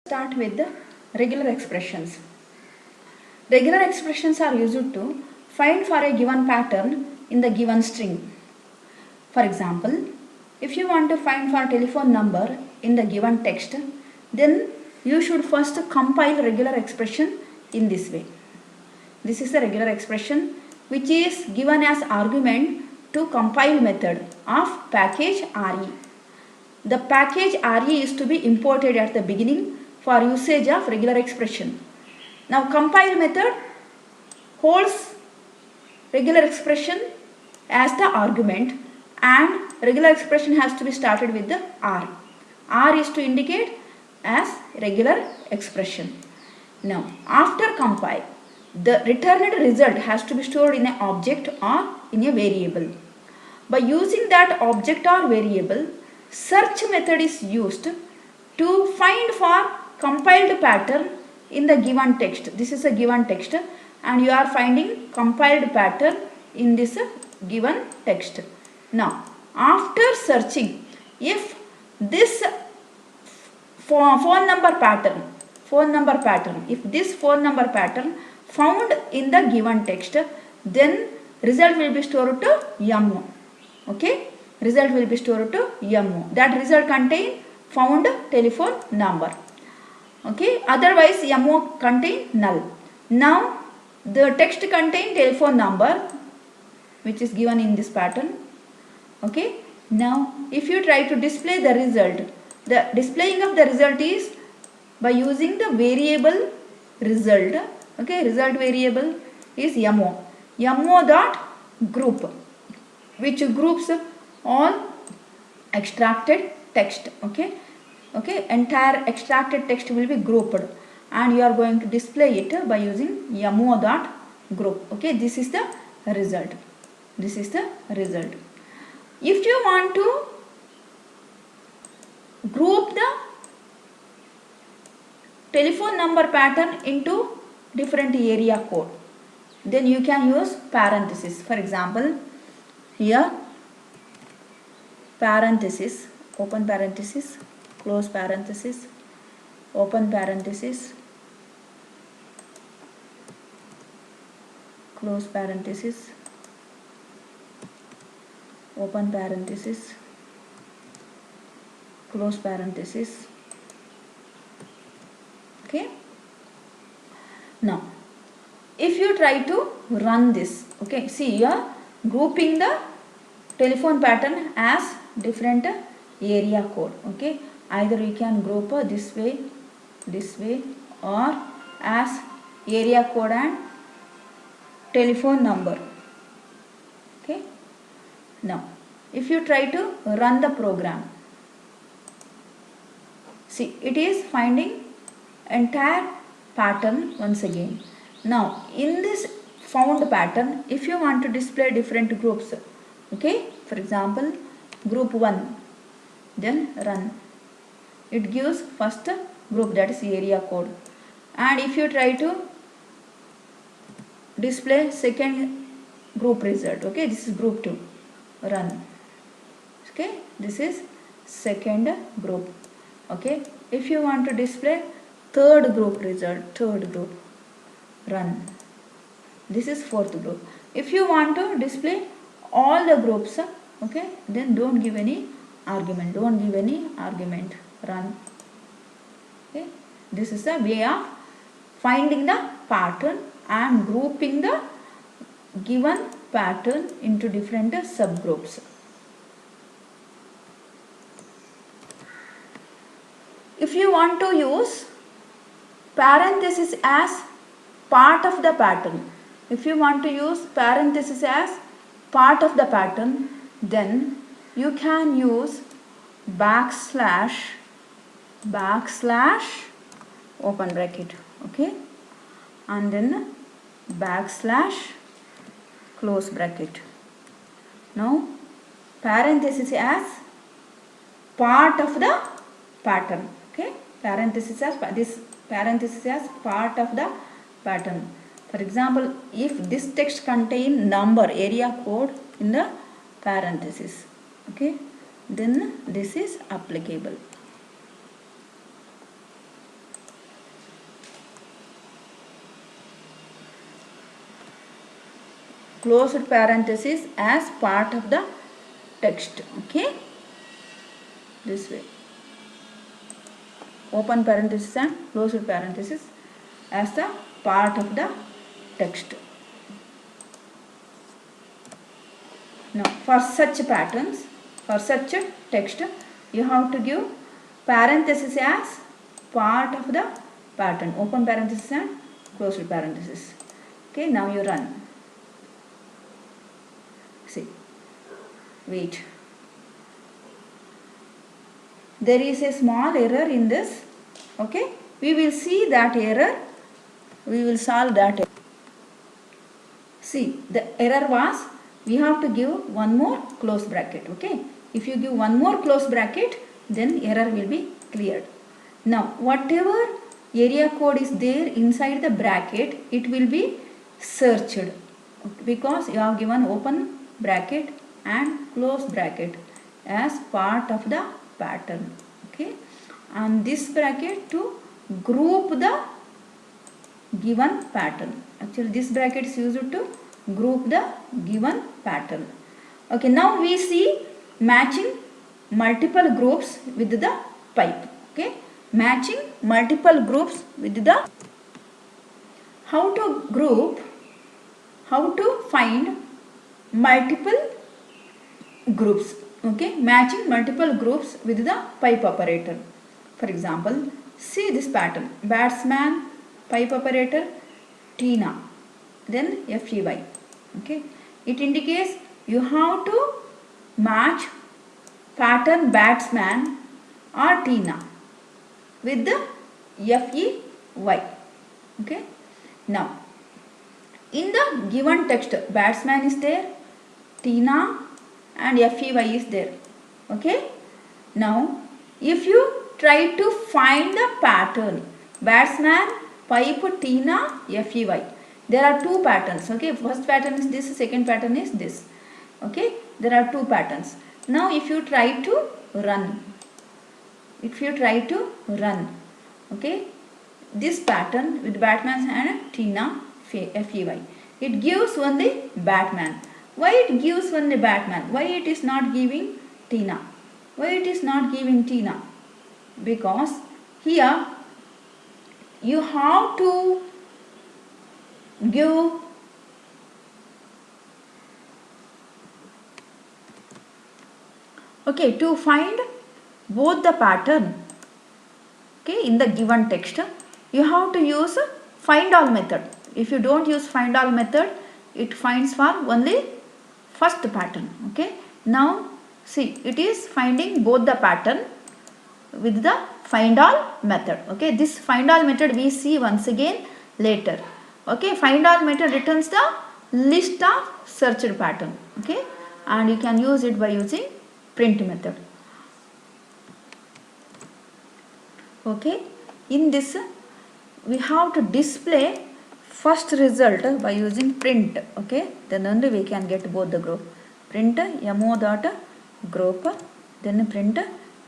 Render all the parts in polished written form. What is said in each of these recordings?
Start with the regular expressions. Regular expressions are used to find for a given pattern in the given string. For example, if you want to find for telephone number in the given text, then you should first compile regular expression in this way. This is the regular expression which is given as argument to compile method of package RE. The package RE is to be imported at the beginning for usage of regular expression. Now compile method holds regular expression as the argument and regular expression has to be started with the R. R is to indicate as regular expression. Now after compile, the returned result has to be stored in an object or in a variable. By using that object or variable, search method is used to find for compiled pattern in the given text. This is a given text and you are finding compiled pattern in this given text. Now after searching, if this phone number pattern, if this phone number pattern found in the given text, then result will be stored to MO. Okay, result will be stored to MO. That result contain found telephone number. Okay, otherwise MO contain null. Now the text contain telephone number which is given in this pattern. Okay, now if you try to display the result, the displaying of the result is by using the variable result. Okay, result variable is MO. MO dot group, which groups all extracted text. Okay, entire extracted text will be grouped and you are going to display it by using MO dot group. Okay, this is the result. This is the result. If you want to group the telephone number pattern into different area code, then you can use parenthesis. For example, here parenthesis, open parenthesis, close parenthesis, open parenthesis, close parenthesis, open parenthesis, close parenthesis. Okay. Now if you try to run this, okay, see you are grouping the telephone pattern as different area code. Okay, either we can group this way, or as area code and telephone number. Okay, now if you try to run the program, see it is finding entire pattern once again. Now in this found pattern, if you want to display different groups, okay, for example group 1, then run, it gives first group, that is area code, and if you try to display second group result, okay, this is group 2, run. Okay, this is second group. Okay, if you want to display third group result, third group, run. This is fourth group. If you want to display all the groups, okay, then don't give any argument, run. Okay, this is the way of finding the pattern and grouping the given pattern into different subgroups. If you want to use parenthesis as part of the pattern, then you can use backslash, open bracket, okay, and then backslash, close bracket. Now parenthesis as part of the pattern. Okay, parenthesis as part of the pattern. For example, if this text contain number, area code in the parenthesis, okay, then this is applicable. closed parenthesis as part of the text. Okay, this way, open parenthesis and closed parenthesis as the part of the text. Now for such patterns, for such text, you have to give parenthesis as part of the pattern, open parenthesis and closed parenthesis. Okay, now you run. See, wait. There is a small error in this. Okay, we will see that error. We will solve that error. See, the error was we have to give one more close bracket. Okay, if you give one more close bracket, then error will be cleared. Now, whatever area code is there inside the bracket, it will be searched because you have given open bracket and close bracket as part of the pattern. Okay, and this bracket to group the given pattern. Actually, this bracket is used to group the given pattern. Okay, now we see matching multiple groups with the pipe. Okay, matching multiple groups with the, how to group, how to find multiple groups. Okay, matching multiple groups with the pipe operator. For example, see this pattern: batsman, pipe operator, Tina, then FEY. Okay, it indicates you have to match pattern batsman or Tina with the FEY. Okay, now in the given text, batsman is there, Tina and FEY is there. Okay, now if you try to find the pattern batsman, pipe, Tina, FEY, there are two patterns. Okay, first pattern is this, second pattern is this. Okay, there are two patterns. Now if you try to run, okay, this pattern with Batman and Tina, FEY, it gives only Batman. Why it gives only Batman? Why it is not giving Tina? Why it is not giving Tina? Because here you have to give to find both the pattern, okay, in the given text, you have to use find all method. If you don't use find all method, it finds for only first pattern. Okay, now see, it is finding both the pattern with the find all method. Okay, this find all method we see once again later. Okay, find all method returns the list of searched pattern. Okay, and you can use it by using print method. Okay, in this we have to display first result by using print. Okay, then only we can get both the group. Print mo dot group, then print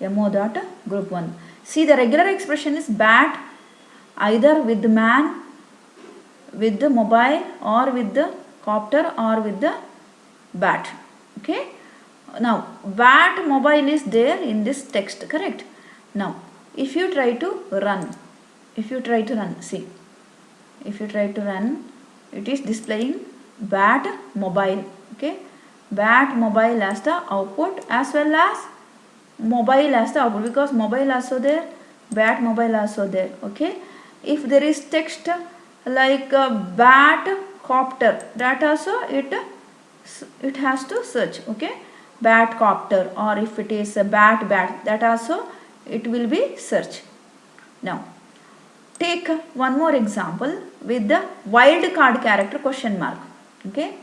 mo dot group 1. See, the regular expression is bat either with the man, with the mobile, or with the copter, or with the bat. Okay, now bat mobile is there in this text, correct? Now if you try to run, see, if you try to run, it is displaying bat mobile. Okay, bat mobile as the output as well as mobile as the output, because mobile also there, bat mobile also there. Okay, if there is text like bat copter, that also it has to search. Okay, bat copter, or if it is a bat, that also it will be search. Now take one more example with the wild card character question mark. Okay,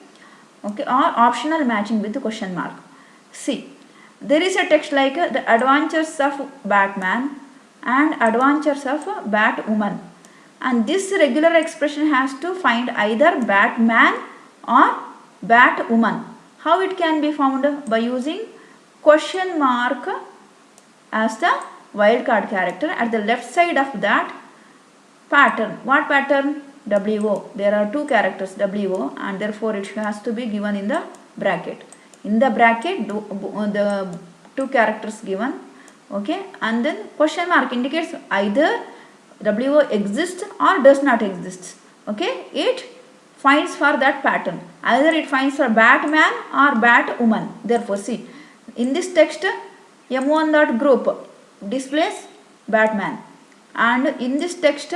or optional matching with the question mark. See, there is a text like the adventures of Batman and adventures of Batwoman, and this regular expression has to find either Batman or Batwoman. How it can be found? By using question mark as the wildcard character at the left side of that pattern. What pattern? WO, there are two characters WO, and therefore it has to be given in the bracket. In the bracket the two characters given, okay, and then question mark indicates either WO exists or does not exist, okay. It finds for that pattern, either it finds for Batman or Batwoman. Therefore see, in this text M1 dot group displays Batman, and in this text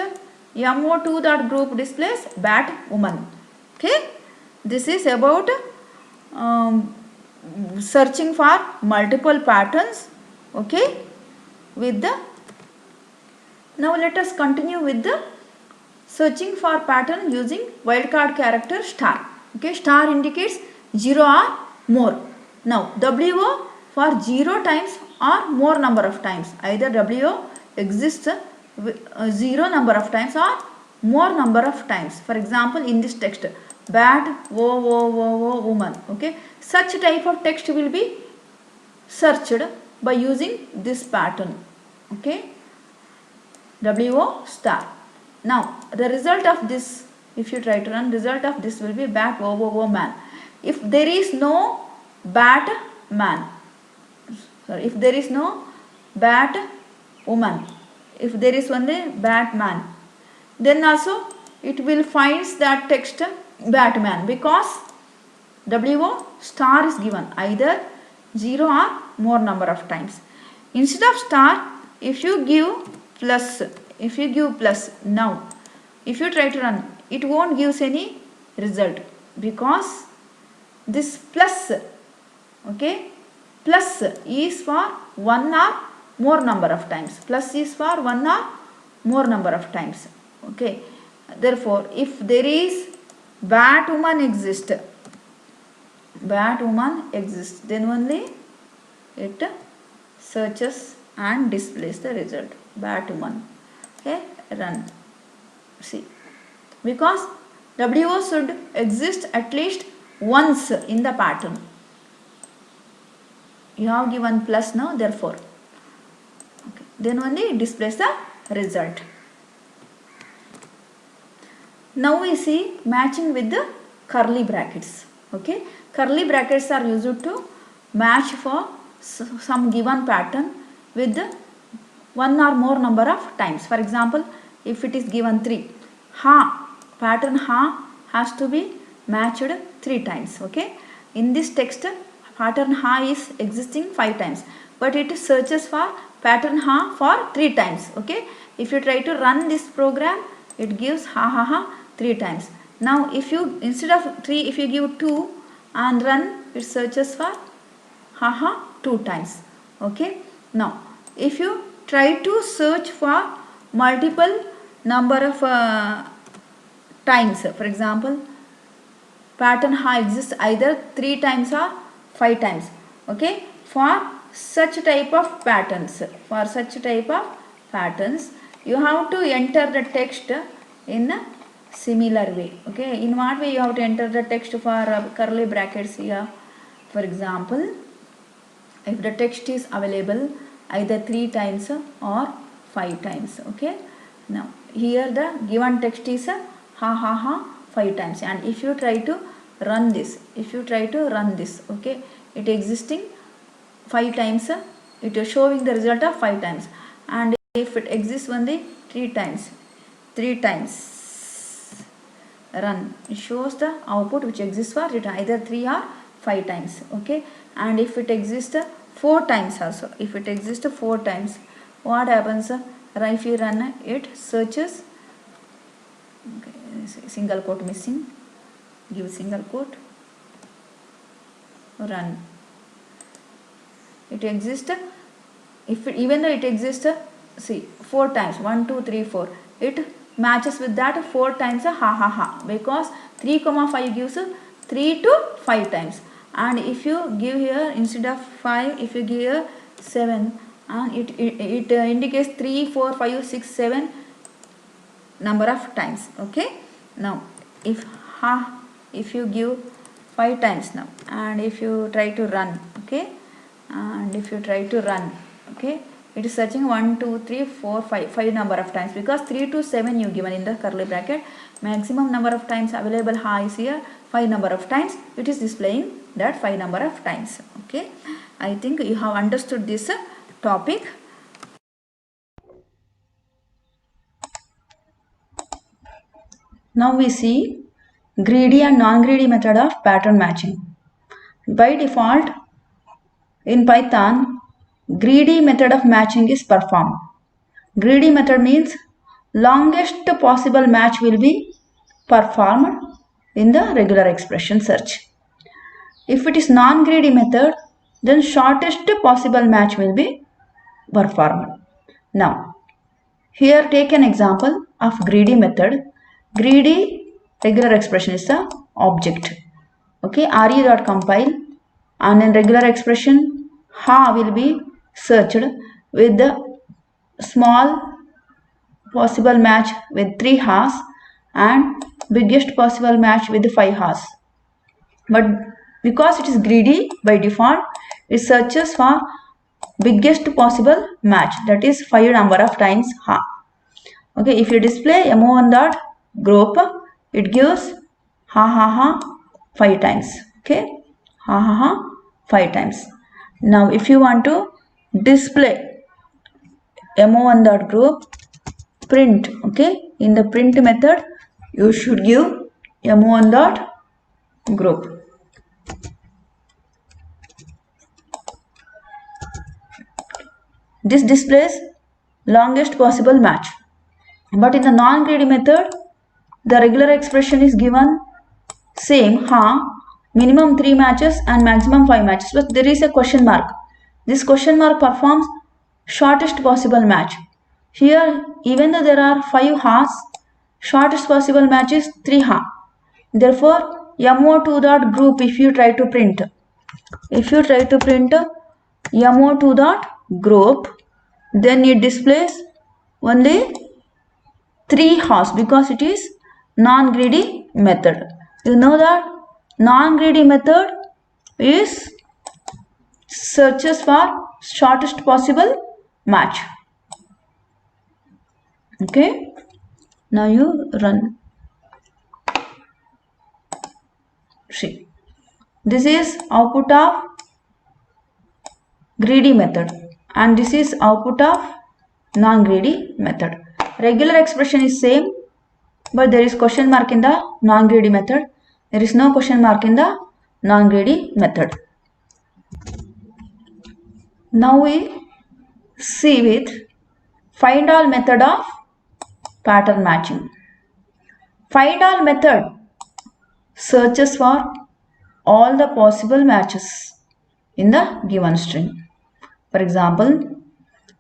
MO2 dot group displays Batwoman, okay. This is about searching for multiple patterns, okay, with the. Now let us continue with the searching for pattern using wildcard character star, okay. Star indicates 0 or more. Now WO for 0 times or more number of times, either WO exists 0 number of times or more number of times. For example, in this text Bat woman, okay, such type of text will be searched by using this pattern, okay, WO star. Now the result of this, if you try to run, result of this will be Bat man. If there is no Batman, sorry, if there is no Batwoman, if there is only Batman, then also it will finds that text Batman, because WO star is given either 0 or more number of times. Instead of star, if you give plus, now if you try to run, it won't give any result, because this plus, okay, plus is for 1 or more number of times, plus is for 1 or more number of times, okay. Therefore if there is Batwoman exists, then only it searches and displays the result Batwoman, okay. Run, see, because WO should exist at least once in the pattern. You have given plus now, therefore, okay, then only it displays the result. Now we see matching with the curly brackets, okay. Curly brackets are used to match for some given pattern with one or more number of times. For example, if it is given 3, pattern has to be matched 3 times, okay. In this text pattern is existing 5 times, but it searches for pattern for 3 times, okay. If you try to run this program, it gives 3 times. Now if you, instead of 3, if you give 2 and run, it searches for 2 times, okay. Now if you try to search for multiple number of times, for example pattern exists either 3 times or 5 times, okay. For such type of patterns, you have to enter the text in a similar way, okay. In what way you have to enter the text for curly brackets here? For example, if the text is available either 3 times or 5 times, okay. Now here the given text is 5 times, and if you try to run this, okay, it existing 5 times, it is showing the result of 5 times, and if it exists only 3 times, run, it shows the output which exists for it either 3 or 5 times, okay. And if it exists 4 times also, what happens? If you run, it searches, okay, single quote missing, give single quote, run, it exists, even though it exists, see, 4 times, 1 2 3 4, it matches with that 4 times because 3 5 gives 3 to 5 times, and if you give here instead of 5, if you give here 7, and it indicates 3 4 5 6 7 number of times, okay. Now if you give 5 times now, and if you try to run, okay, It is searching 1, 2, 3, 4, 5 number of times, because 3 to 7 you given in the curly bracket. Maximum number of times available is here 5 number of times. It is displaying that 5 number of times. Okay, I think you have understood this topic. Now we see greedy and non-greedy method of pattern matching. By default, in Python, greedy method of matching is performed. Greedy method means longest possible match will be performed in the regular expression search. If it is non-greedy method, then shortest possible match will be performed. Now, here take an example of greedy method. Greedy regular expression is the object. Okay, re.compile, and in regular expression, ha will be searched with the small possible match with 3 ha's and biggest possible match with 5 ha's. But because it is greedy, by default it searches for biggest possible match, that is 5 number of times ha. Okay, if you display mo1.group, it gives ha 5 times. Okay, ha 5 times. Now if you want to display mo1.group print, okay, in the print method you should give mo1.group. This displays longest possible match. But in the non-greedy method, the regular expression is given same ha, minimum 3 matches and maximum 5 matches, but there is a question mark. This question mark performs shortest possible match. Here, even though there are 5 ha's, shortest possible match is 3 ha. Therefore, mo2.group, if you try to print mo2.group, then it displays only 3 ha's because it is non-greedy method. You know that non-greedy method is searches for shortest possible match. Okay, now you run. See, this is output of greedy method and this is output of non-greedy method. Regular expression is same, but there is question mark in the non-greedy method. There is no question mark in the non-greedy method. Now we see with find all method of pattern matching. Find all method searches for all the possible matches in the given string. For example,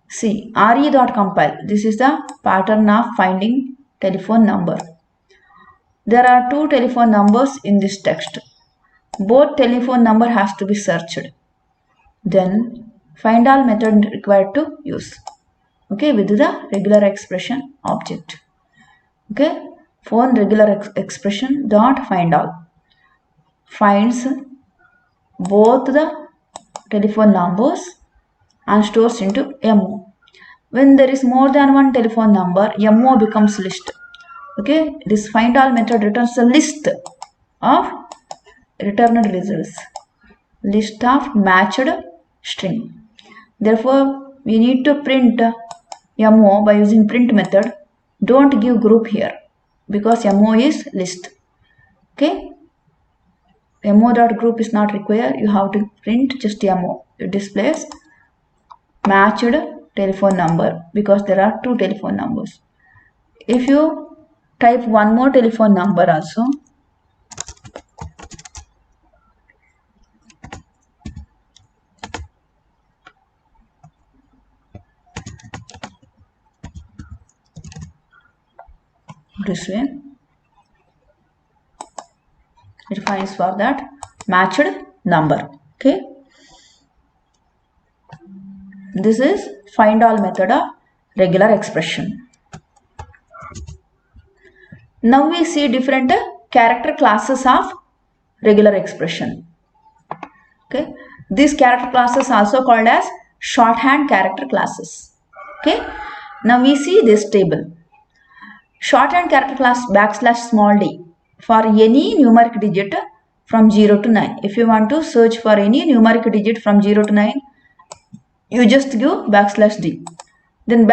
see re.compile. This is the pattern of finding telephone number. There are 2 telephone numbers in this text. Both telephone number has to be searched. Then find all method required to use. Okay, with the regular expression object. Okay, phone regular expression dot find all finds both the telephone numbers and stores into mo. When there is more than one telephone number, mo becomes list. Okay, this find all method returns a list of returned results, list of matched string. Therefore, we need to print mo by using print method. Don't give group here because mo is list. Okay, mo.group is not required. You have to print just mo. It displays matched telephone number because there are 2 telephone numbers. If you type one more telephone number also, this way, it finds for that matched number. Okay, this is find all method of regular expression. Now we see different character classes of regular expression. Okay, these character classes also called as shorthand character classes. Okay, now we see this table. Shorthand character class \small d for any numeric digit from 0 to 9. If you want to search for any numeric digit from 0 to 9, you just give \d. Then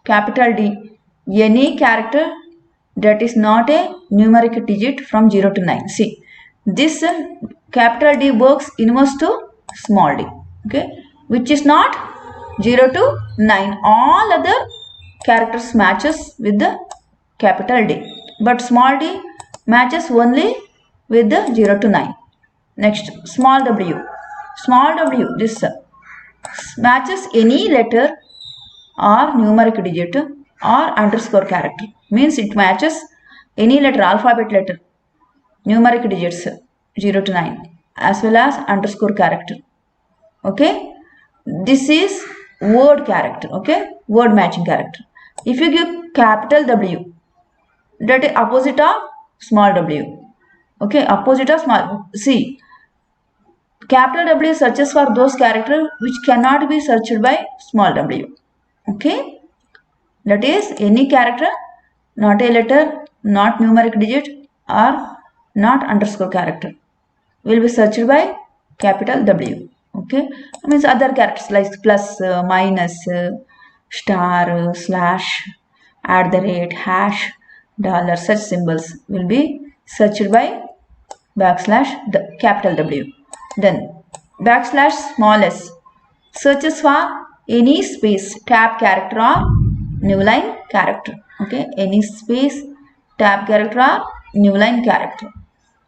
capital D, any character that is not a numeric digit from 0 to 9. See, this capital D works inverse to small d, okay, which is not 0 to 9. All other characters matches with the capital D, but small d matches only with the 0 to 9. Next, small w, this matches any letter or numeric digit or underscore character. Means it matches any letter, alphabet letter, numeric digits 0 to 9 as well as underscore character. Okay, this is word character. Okay, word matching character. If you give capital W, that is opposite of small w. Okay, opposite of small. See, capital W searches for those characters which cannot be searched by small w. Okay, that is any character, not a letter, not numeric digit or not underscore character will be searched by capital W. Okay, means other characters like plus, minus, star, slash, @ hash, dollar, such symbols will be searched by the capital W. Then \small s searches for any space, tab character or new line character. Okay, any space, tab character or new line character.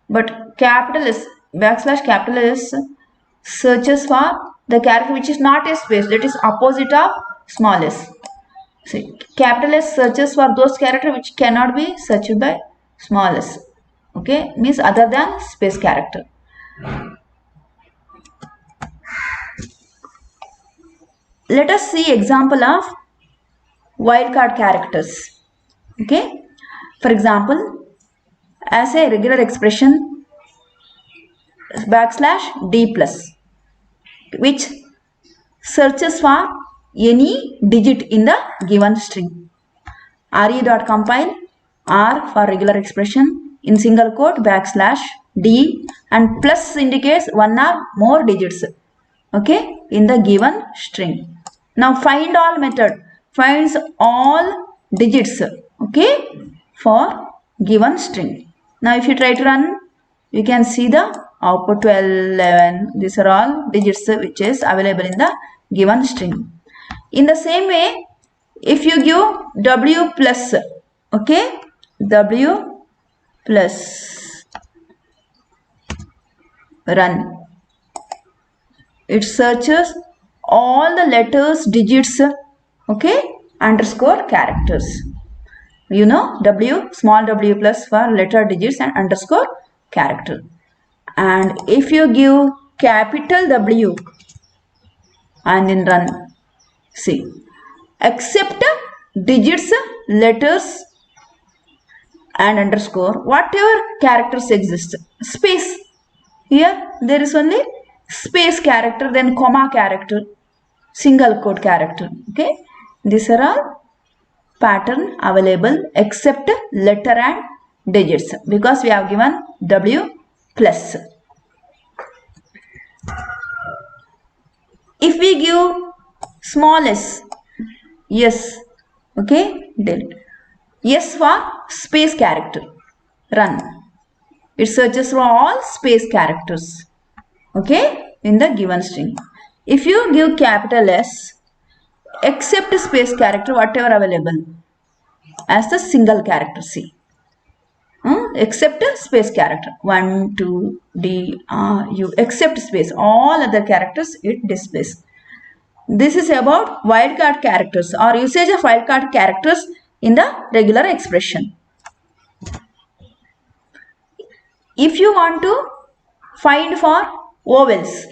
But capital S, capital S searches for the character which is not a space, that is opposite of small s. See, capital S searches for those characters which cannot be searched by small s. Okay, means other than space character. Let us see example of wildcard characters. Okay, for example, as a regular expression \d plus, which searches for any digit in the given string. re.compile R for regular expression in single quote \d and plus indicates one or more digits, okay, in the given string. Now find all method finds all digits, okay, for given string. Now if you try to run, you can see the output 12, 11. These are all digits which is available in the given string. In the same way, if you give W plus, okay, W plus run, it searches all the letters, digits, okay, underscore characters. You know, small w plus for letter, digits and underscore character. And if you give capital W and then run, see, except digits, letters and underscore, whatever characters exist, space, here there is only space character, then comma character, single quote character. Okay, these are all pattern available except letter and digits because we have given W plus. If we give small s, yes, okay, delete. S for space character, run. It searches for all space characters, okay, in the given string. If you give capital S, except space character, whatever available as the single character, C. Except space character, 1, 2, D, R, U, except space, all other characters it displays. This is about wildcard characters or usage of wildcard characters in the regular expression. If you want to find for vowels,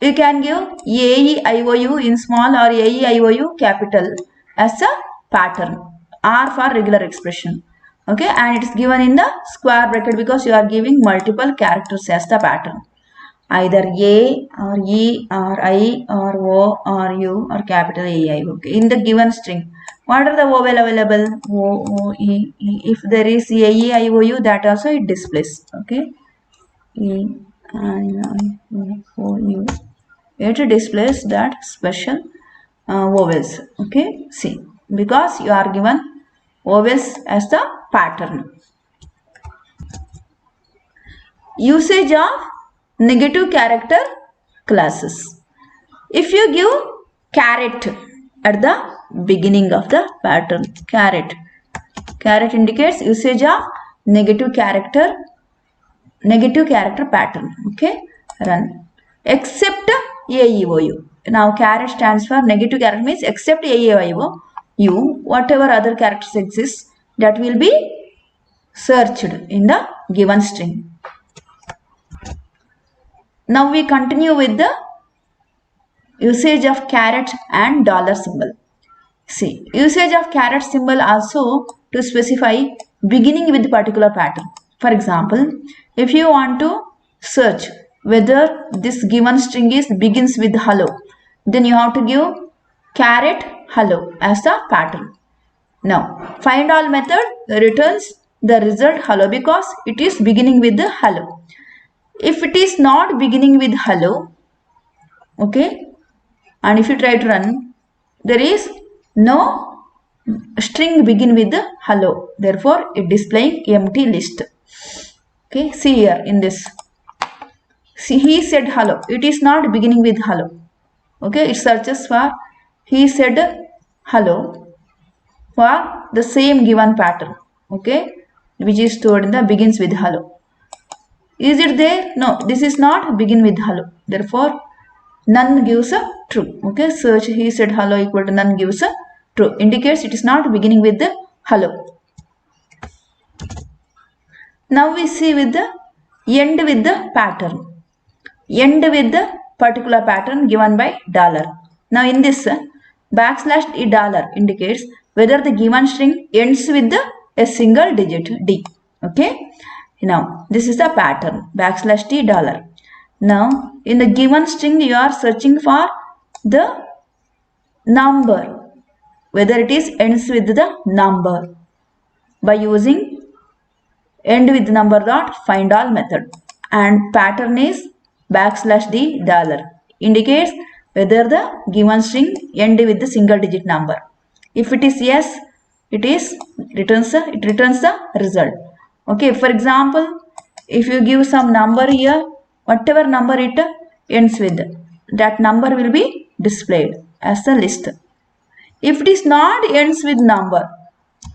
you can give A-E-I-O-U in small or A-E-I-O-U capital as a pattern. R for regular expression. Okay, and it is given in the square bracket because you are giving multiple characters as the pattern. either A or E or I or O or U or capital AI. Okay, in the given string, what are the vowel available? O, O, E, E. If there is A, E, I, O, U, that also it displays. Okay, E, I, O, U. It displays that special vowels. Okay, see, because you are given vowels as the pattern. Usage of negative character classes. If you give caret at the beginning of the pattern, caret indicates usage of negative character pattern. Okay, run. Except AEOU. Now caret stands for negative character, means except AEOU, whatever other characters exist, that will be searched in the given string. Now we continue with the usage of caret and dollar symbol. See, usage of caret symbol also to specify beginning with particular pattern. For example, if you want to search whether this given string is begins with hello, then you have to give caret hello as the pattern. Now, find all method returns the result hello because it is beginning with the hello. If it is not beginning with hello, okay, and if you try to run, there is no string begin with the hello, therefore it displaying empty list. Okay, see here in this, see, he said hello, it is not beginning with hello. Okay, it searches for he said hello for the same given pattern, okay, which is stored in the begins with hello. Is it there? No, this is not begin with hello, therefore none gives a true. Okay, search he said hello equal to none gives a true, indicates it is not beginning with the hello. Now we see with the end with the pattern, end with the particular pattern given by dollar. Now in this backslash d dollar indicates whether the given string ends with a single digit D. Okay, now this is the pattern backslash d dollar. Now in the given string you are searching for the number, whether it is ends with the number, by using end with number dot find all method, and pattern is backslash d dollar, indicates whether the given string end with the single digit number. If it is yes, it returns the result. Okay, for example, if you give some number here, whatever number it ends with, that number will be displayed as the list. If it is not ends with number,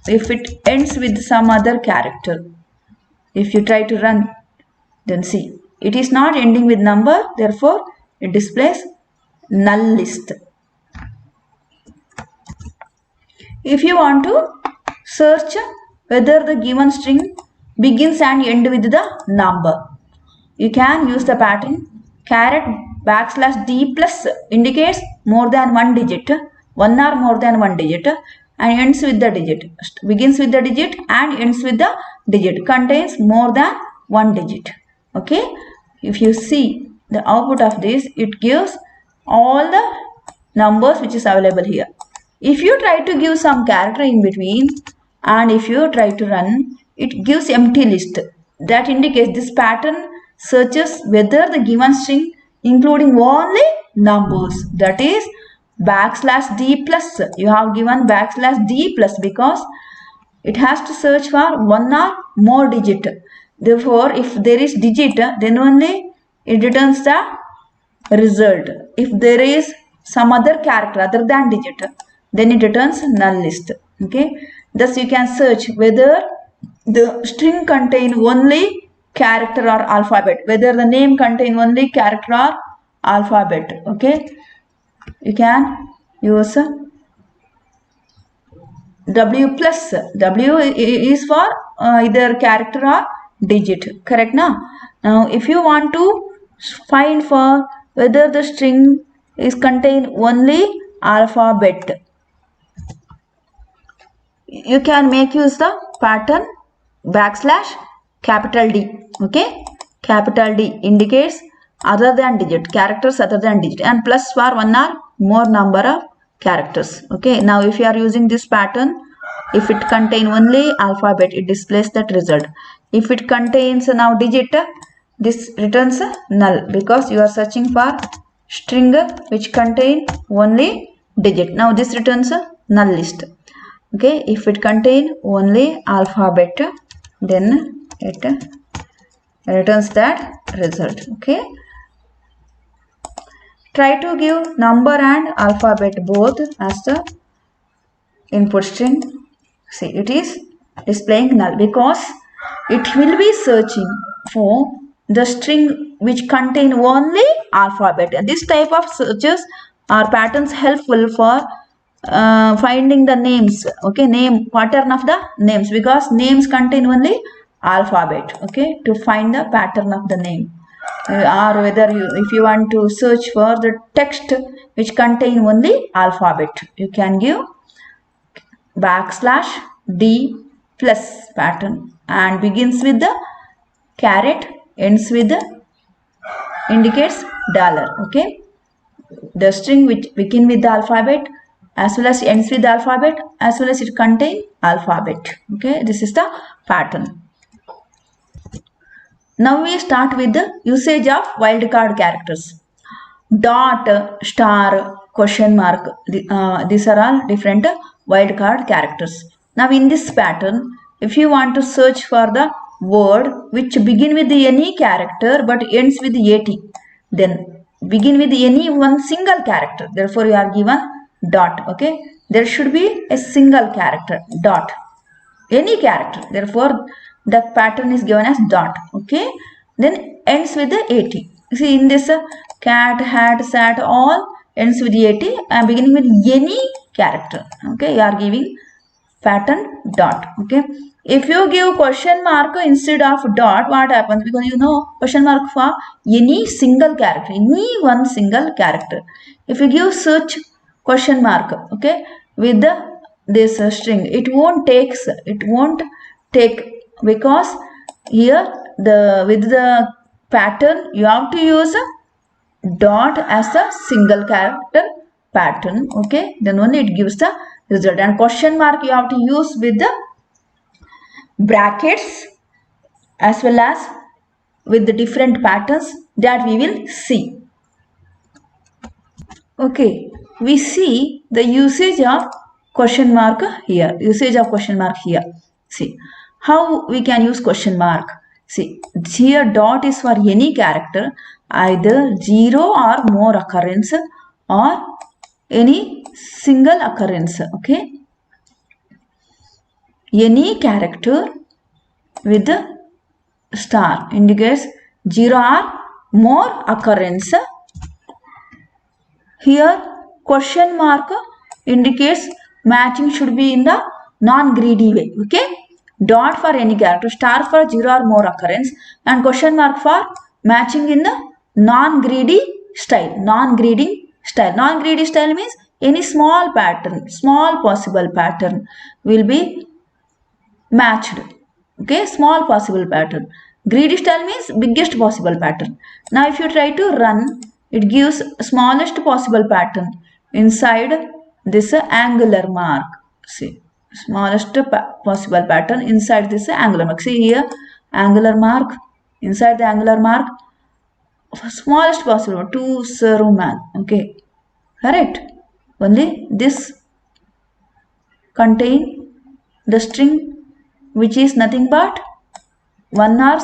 if it ends with some other character, if you try to run, then see, it is not ending with number, therefore it displays null list. If you want to search whether the given string begins and end with the number, you can use the pattern caret backslash d plus, indicates more than one digit, one or more than one digit, and ends with the digit, begins with the digit and ends with the digit, contains more than one digit. Okay, if you see the output of this, it gives all the numbers which is available here. If you try to give some character in between and if you try to run, it gives empty list. That indicates this pattern searches whether the given string including only numbers, that is backslash d plus. You have given backslash d plus because it has to search for one or more digit. Therefore, if there is digit, then only it returns the result. If there is some other character other than digit, then it returns null list. Okay, thus you can search whether the string contain only character or alphabet, whether the name contain only character or alphabet. Okay, you can use W plus. W is for either character or digit, correct now? Now if you want to find for whether the string is contain only alphabet, you can make use the pattern backslash capital D. Okay, capital D indicates other than digit, characters other than digit, and plus for one or more number of characters. Okay, now if you are using this pattern, if it contain only alphabet, it displays that result. If it contains now digit, this returns null, because you are searching for string which contain only digit. Now this returns a null list. Okay, if it contain only alphabet, then it returns that result. Okay, try to give number and alphabet both as the input string. See, it is displaying null because it will be searching for the string which contain only alphabet. This type of searches or patterns helpful for finding the names. Okay, name pattern of the names, because names contain only alphabet. Okay, to find the pattern of the name. Or whether if you want to search for the text which contain only alphabet, you can give \d plus pattern and begins with the caret, ends with the indicates $. Okay, the string which begin with the alphabet as well as ends with the alphabet as well as it contain alphabet. Okay, this is the pattern. Now we start with the usage of wildcard characters. Dot, star, question mark, these are all different wildcard characters. Now in this pattern, if you want to search for the word which begin with any character but ends with at, then begin with any one single character, therefore you are given dot. Okay, there should be a single character, dot, any character, therefore the pattern is given as dot. Okay, then ends with the at. See, in this cat, hat, sat, all ends with at and beginning with any character. Okay, you are giving pattern dot. Okay, if you give question mark instead of dot, what happens? Because you know question mark for any single character, any one single character. If you give search question mark, okay, with the this string, it won't take, because here the with the pattern you have to use a dot as a single character pattern. Okay, then only it gives the result, and question mark you have to use with the brackets as well as with the different patterns that we will see. Okay, we see the usage of question mark here. See how we can use question mark. See, here dot is for any character, either 0 or more occurrence or any single occurrence. Okay, any character with the star indicates 0 or more occurrence. Here question mark indicates matching should be in the non-greedy way. Okay, dot for any character, star for 0 or more occurrence, and question mark for matching in the non-greedy style. Non-greedy style means any small pattern, small possible pattern will be matched. Okay, small possible pattern. Greedy style means biggest possible pattern. Now if you try to run, it gives smallest possible pattern inside this angular mark. See, smallest possible pattern inside this angular mark. See here, angular mark, inside the angular mark, smallest possible, to serve man. Okay, correct. Only this contain the string which is nothing but one or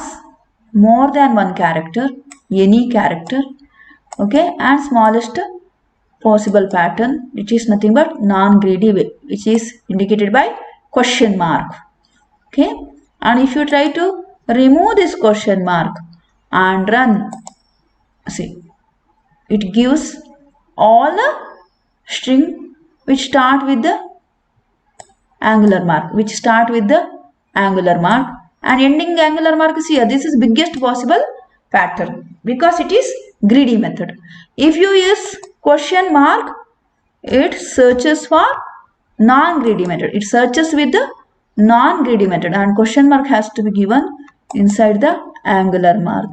more than one character, any character. Okay, and smallest possible pattern which is nothing but non-greedy way, which is indicated by question mark. Okay, and if you try to remove this question mark and run, see, it gives all the string which start with the angular mark, and ending angular mark is here. This is biggest possible pattern because it is greedy method. If you use question mark, it searches for non-greedy method. It searches with the non-greedy method, and question mark has to be given inside the angular mark.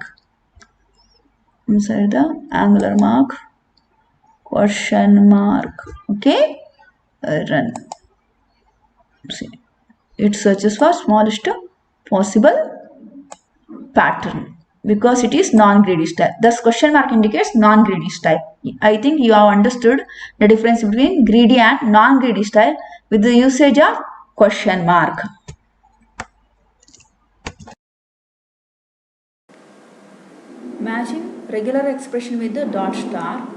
inside the angular mark, question mark. Okay, run. See, it searches for smallest possible pattern because it is non-greedy style. Thus question mark indicates non-greedy style. I think you have understood the difference between greedy and non-greedy style with the usage of question mark. Matching regular expression with the dot star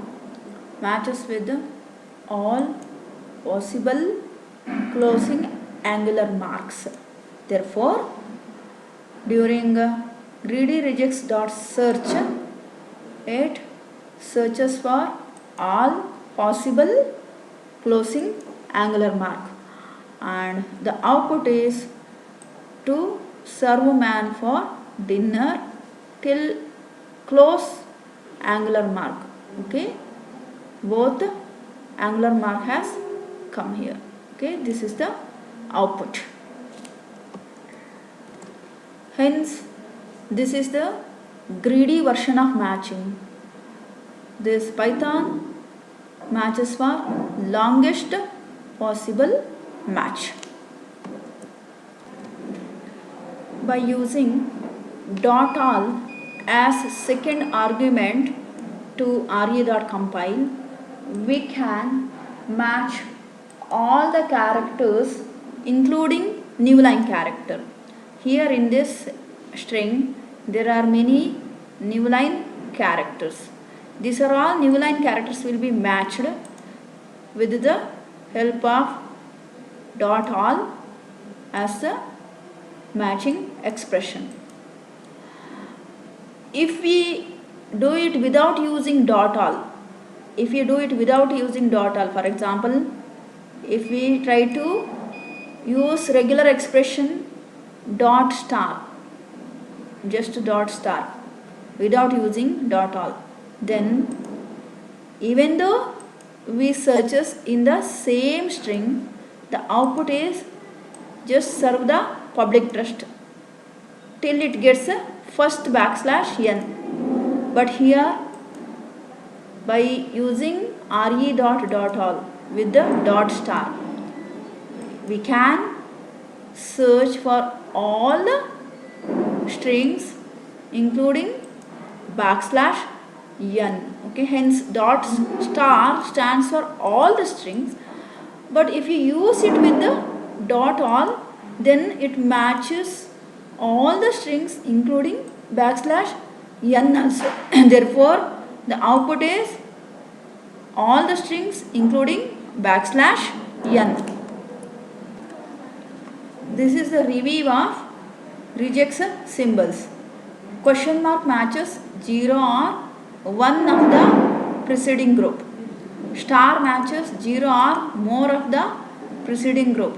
matches with all possible closing angular marks. Therefore, during greedy rejects dot search, it searches for all possible closing angular mark, and the output is to serve man for dinner till close angular mark. Okay, both angular mark has come here. Okay, this is the output. Hence, this is the greedy version of matching. This Python matches for longest possible match. By using dot all as second argument to re.compile, we can match all the characters including new line character. Here in this string there are many new line characters. These are all new line characters will be matched with the help of dot all as the matching expression. If we do it without using dot all, for example, if we try to use regular expression dot star, just dot star without using dot all, then even though we searches in the same string, the output is just serve the public trust till it gets a first \n. But here by using re.all with the dot star, we can search for all the strings including \n. Okay, hence dot star stands for all the strings, but if you use it with the dot all, then it matches all the strings including \n also. Therefore, the output is all the strings including \n. This is the review of rejects symbols. Question mark matches 0 or 1 of the preceding group. Star matches 0 or more of the preceding group.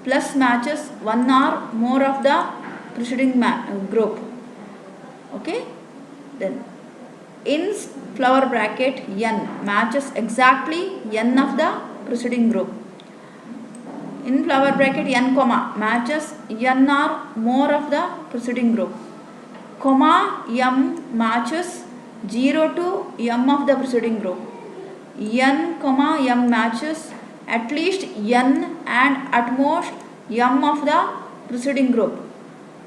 Plus matches 1 or more of the preceding group. Okay, then in flower bracket n matches exactly n of the preceding group. In flower bracket n comma matches n or more of the preceding group. Comma m matches 0 to m of the preceding group. N comma m matches at least n and at most m of the preceding group.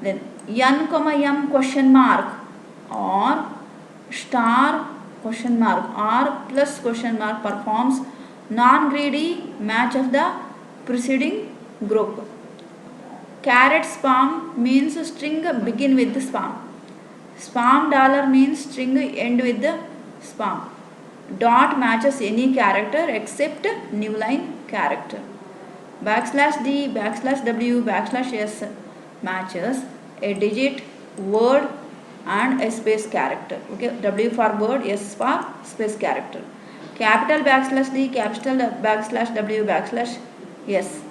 Then n comma m question mark or star question mark or plus question mark performs non-greedy match of the preceding group. Caret spam means string begin with the spam. Spam dollar means string end with the spam. Dot matches any character except new line character. \d, \w, \s matches a digit, word and a space character. Okay, W for word, S for space character. Capital \d, capital \w, \s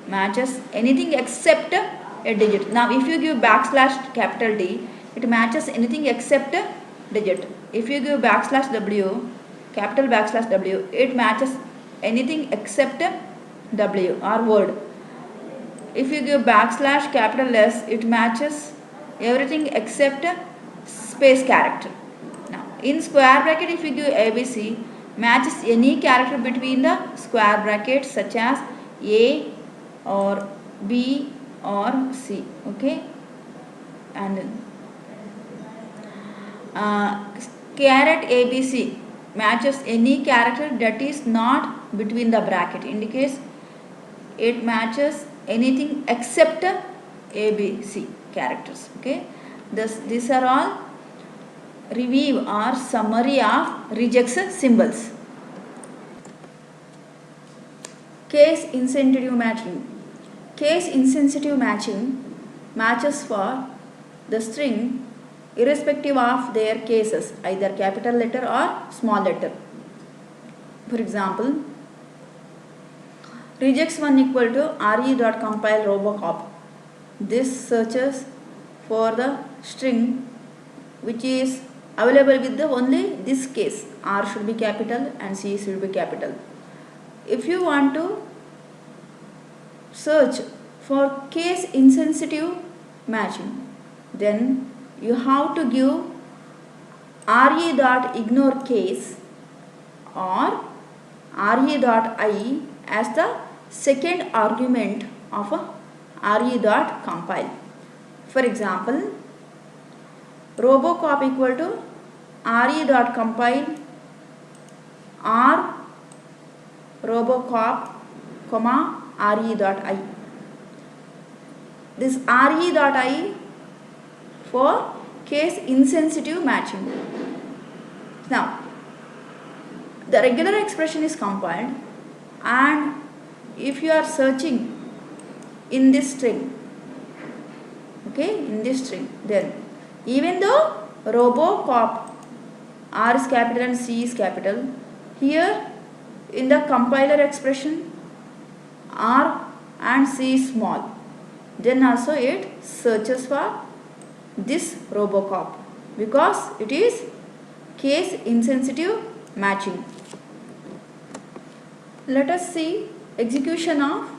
matches anything except a digit. Now if you give capital D, it matches anything except a digit. If you give \w, capital \w, it matches anything except a W or word. If you give capital S, it matches everything except a space character. Now in square bracket, if you give ABC, matches any character between the square brackets such as A or B or C. Okay, and caret ABC matches any character that is not between the bracket, indicates it matches anything except ABC characters. Okay, these are all review or summary of regex symbols. Case insensitive matching. Case insensitive matching matches for the string irrespective of their cases, either capital letter or small letter. For example, regex1 equal to re.compile robocop. This searches for the string which is available with the only this case, R should be capital and C should be capital. If you want to search for case insensitive matching, then you have to give re.ignore case or re.i as the second argument of a re.compile. For example, robocop equal to re.compile r robocop comma re.i. This re.i for case insensitive matching. Now, the regular expression is compiled, and if you are searching in this string, okay, in this string, then even though robocop R is capital and C is capital, here in the compiler expression R and C is small, then also it searches for this robocop because it is case insensitive matching. Let us see execution of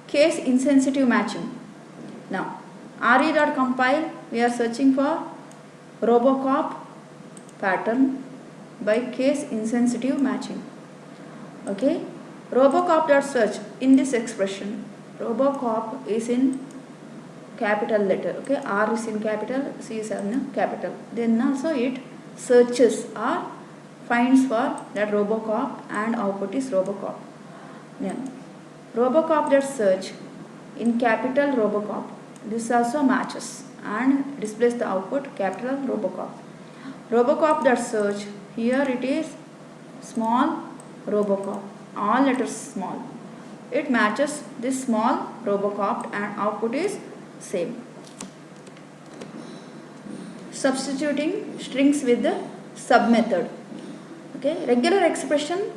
case insensitive matching. Now, re.compile, we are searching for robocop pattern by case insensitive matching. Okay, robocop.search, in this expression robocop is in capital letter. Okay, R is in capital, C is in capital. Then also it searches or finds for that robocop and output is robocop. Then robocop.search in capital robocop, this also matches and displays the output capital robocop. Robocop.search, here it is small robocop, all letters small. It matches this small robocop and output is same. Substituting strings with the sub method. Okay, regular expression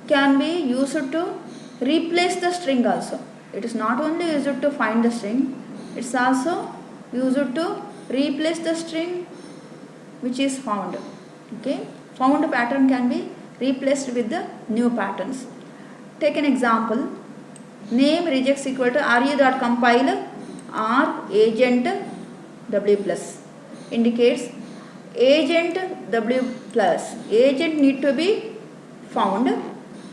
can be used to replace the string also. It is not only used to find the string, it is also used to replace the string which is found. Okay, found pattern can be replaced with the new patterns. Take an example. Name regex equal to re.compile r agent w plus, indicates agent w plus. Agent need to be found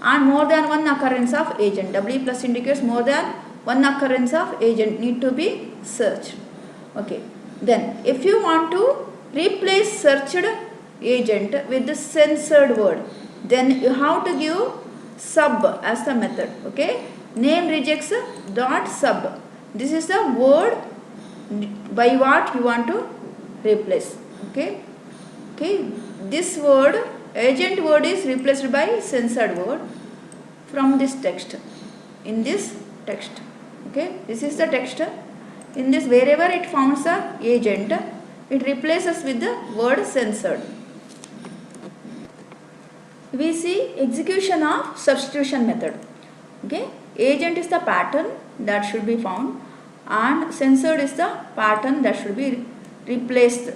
and more than one occurrence of agent. W plus indicates more than one occurrence of agent need to be searched. Okay, then if you want to replace searched agent with the censored word, then you have to give sub as the method. Okay, name regex dot sub, this is the word by what you want to replace. Okay, this word, agent word, is replaced by censored word from this text, in this text. Okay, this is the text. In this, wherever it finds the agent, it replaces with the word censored. We see execution of substitution method. Okay, agent is the pattern that should be found and censored is the pattern that should be replaced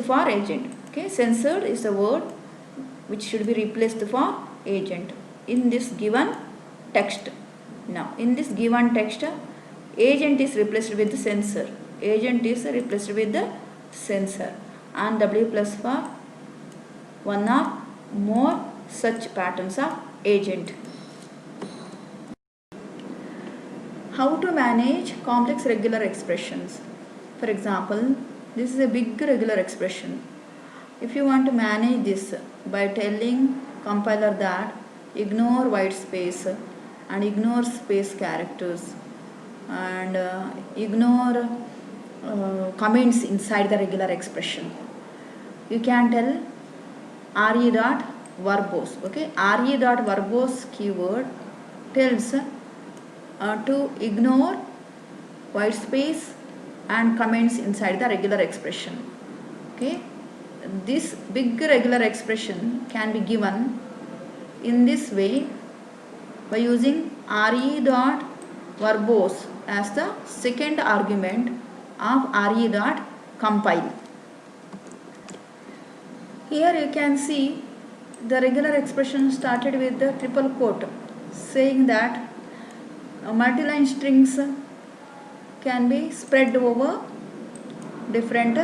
for agent. Okay, censored is the word which should be replaced for agent in this given text. Now, in this given text, agent is replaced with the censor. Agent is replaced with the sensor, and W plus for one or more such patterns of agent. How to manage complex regular expressions? For example, this is a big regular expression. If you want to manage this by telling compiler that ignore white space and ignore space characters and ignore comments inside the regular expression, you can tell re dot verbose. Okay, re dot verbose keyword tells to ignore white space and comments inside the regular expression. Okay, this big regular expression can be given in this way by using re dot verbose as the second argument of re dot compile. Here you can see the regular expression started with the triple quote saying that multi-line strings can be spread over different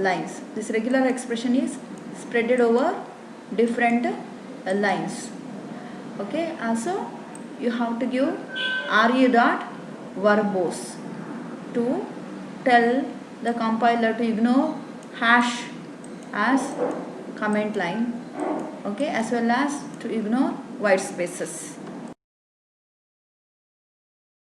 lines. This regular expression is spreaded over different lines. Okay, also you have to give re dot verbose to tell the compiler to ignore hash as comment line, okay, as well as to ignore white spaces.